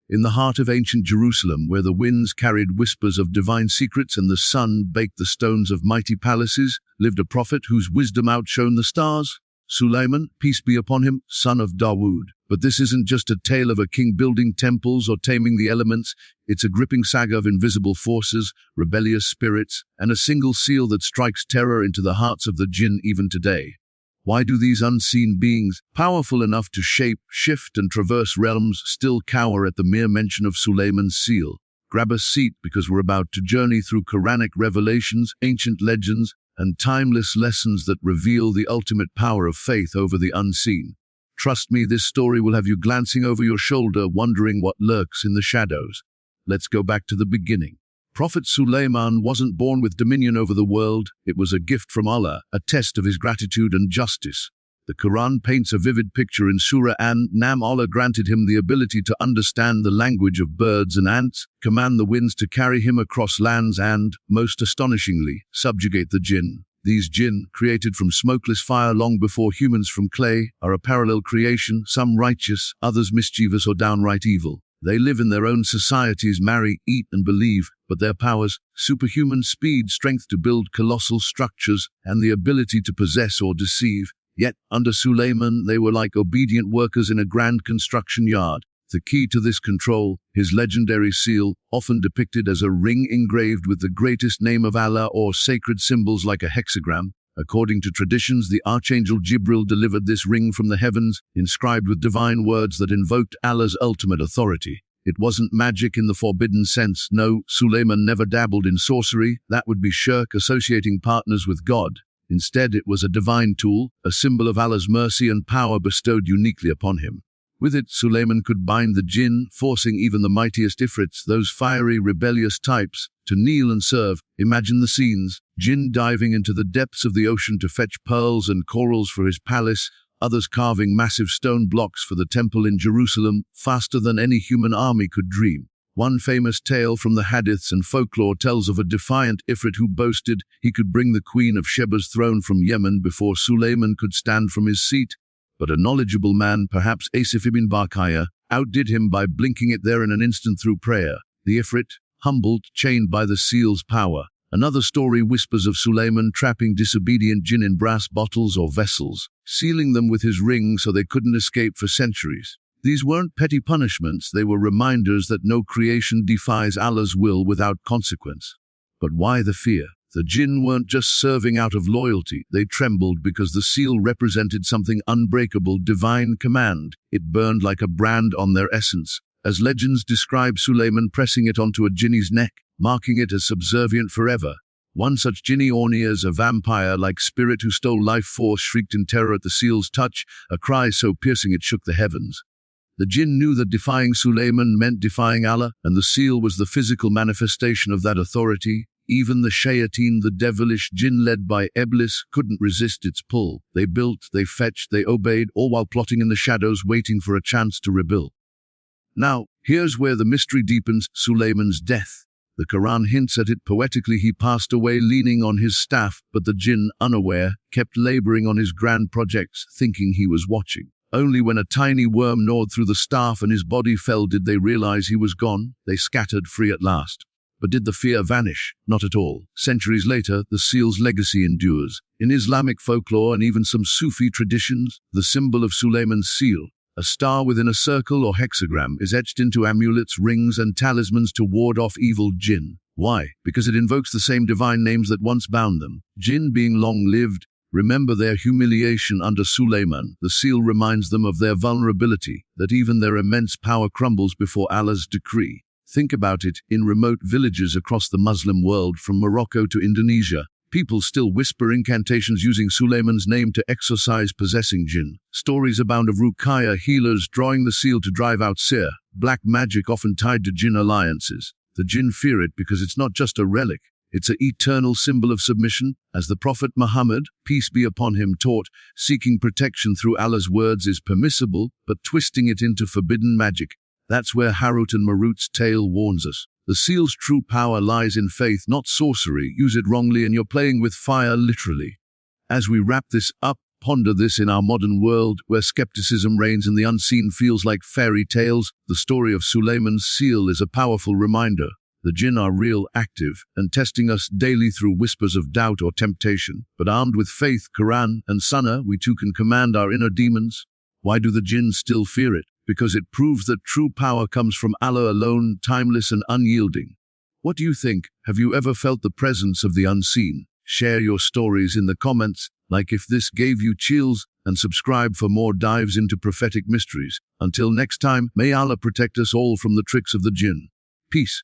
In the heart of ancient Jerusalem, where the winds carried whispers of divine secrets and the sun baked the stones of mighty palaces, lived a prophet whose wisdom outshone the stars. Sulaiman, peace be upon him, son of Dawood. But this isn't just a tale of a king building temples or taming the elements. It's a gripping saga of invisible forces, rebellious spirits, and a single seal that strikes terror into the hearts of the Jinn even today. Why do these unseen beings, powerful enough to shape, shift, and traverse realms, still cower at the mere mention of Sulaiman's seal? Grab a seat, because we're about to journey through Quranic revelations, ancient legends, and timeless lessons that reveal the ultimate power of faith over the unseen. Trust me, this story will have you glancing over your shoulder, wondering what lurks in the shadows. Let's go back to the beginning. Prophet Sulaiman wasn't born with dominion over the world. It was a gift from Allah, a test of his gratitude and justice. The Quran paints a vivid picture in Surah An-Nam. Allah granted him the ability to understand the language of birds and ants, command the winds to carry him across lands and, most astonishingly, subjugate the Jinn. These Jinn, created from smokeless fire long before humans from clay, are a parallel creation, some righteous, others mischievous or downright evil. They live in their own societies, marry, eat and believe, but their powers, superhuman speed, strength to build colossal structures, and the ability to possess or deceive. Yet, under Sulaiman, they were like obedient workers in a grand construction yard. The key to this control, his legendary seal, often depicted as a ring engraved with the greatest name of Allah or sacred symbols like a hexagram. According to traditions, the archangel Jibril delivered this ring from the heavens, inscribed with divine words that invoked Allah's ultimate authority. It wasn't magic in the forbidden sense. No, Sulaiman never dabbled in sorcery. That would be shirk, associating partners with God. Instead, it was a divine tool, a symbol of Allah's mercy and power bestowed uniquely upon him. With it, Sulaiman could bind the Jinn, forcing even the mightiest Ifrits, those fiery, rebellious types, to kneel and serve. Imagine the scenes: Jinn diving into the depths of the ocean to fetch pearls and corals for his palace, others carving massive stone blocks for the temple in Jerusalem, faster than any human army could dream. One famous tale from the hadiths and folklore tells of a defiant Ifrit who boasted he could bring the Queen of Sheba's throne from Yemen before Sulaiman could stand from his seat. But a knowledgeable man, perhaps Asif ibn Barkaya, outdid him by blinking it there in an instant through prayer. The Ifrit, humbled, chained by the seal's power. Another story whispers of Sulaiman trapping disobedient Jinn in brass bottles or vessels, sealing them with his ring so they couldn't escape for centuries. These weren't petty punishments, they were reminders that no creation defies Allah's will without consequence. But why the fear? The Jinn weren't just serving out of loyalty, they trembled because the seal represented something unbreakable, divine command. It burned like a brand on their essence. As legends describe Sulaiman pressing it onto a Jinni's neck, marking it as subservient forever. One such Jinni, Ornias, a vampire-like spirit who stole life force, shrieked in terror at the seal's touch, a cry so piercing it shook the heavens. The Jinn knew that defying Sulaiman meant defying Allah, and the seal was the physical manifestation of that authority. Even the shayateen, the devilish Jinn led by Iblis, couldn't resist its pull. They built, they fetched, they obeyed, all while plotting in the shadows, waiting for a chance to rebel. Now, here's where the mystery deepens: Sulaiman's death. The Quran hints at it poetically. He passed away leaning on his staff, but the Jinn, unaware, kept laboring on his grand projects, thinking he was watching. Only when a tiny worm gnawed through the staff and his body fell did they realize he was gone. They scattered, free at last. But did the fear vanish? Not at all. Centuries later, the seal's legacy endures. In Islamic folklore and even some Sufi traditions, the symbol of Sulaiman's seal, a star within a circle or hexagram, is etched into amulets, rings, and talismans to ward off evil Jinn. Why? Because it invokes the same divine names that once bound them. Jinn being long-lived, remember their humiliation under Sulaiman. The seal reminds them of their vulnerability, that even their immense power crumbles before Allah's decree. Think about it, in remote villages across the Muslim world, from Morocco to Indonesia, people still whisper incantations using Sulaiman's name to exorcise possessing Jinn. Stories abound of Ruqayya healers drawing the seal to drive out Seher, black magic often tied to Jinn alliances. The Jinn fear it because it's not just a relic, it's an eternal symbol of submission. As the Prophet Muhammad, peace be upon him, taught, seeking protection through Allah's words is permissible, but twisting it into forbidden magic. That's where Harut and Marut's tale warns us. The seal's true power lies in faith, not sorcery. Use it wrongly and you're playing with fire, literally. As we wrap this up, Ponder this in our modern world, where skepticism reigns and the unseen feels like fairy tales. The story of Sulaiman's seal is a powerful reminder. The Jinn are real, active, and testing us daily through whispers of doubt or temptation. But armed with faith, Quran, and Sunnah, we too can command our inner demons. Why do the Jinn still fear it? Because it proves that true power comes from Allah alone, timeless and unyielding. What do you think? Have you ever felt the presence of the unseen? Share your stories in the comments, like if this gave you chills, and subscribe for more dives into prophetic mysteries. Until next time, may Allah protect us all from the tricks of the Jinn. Peace.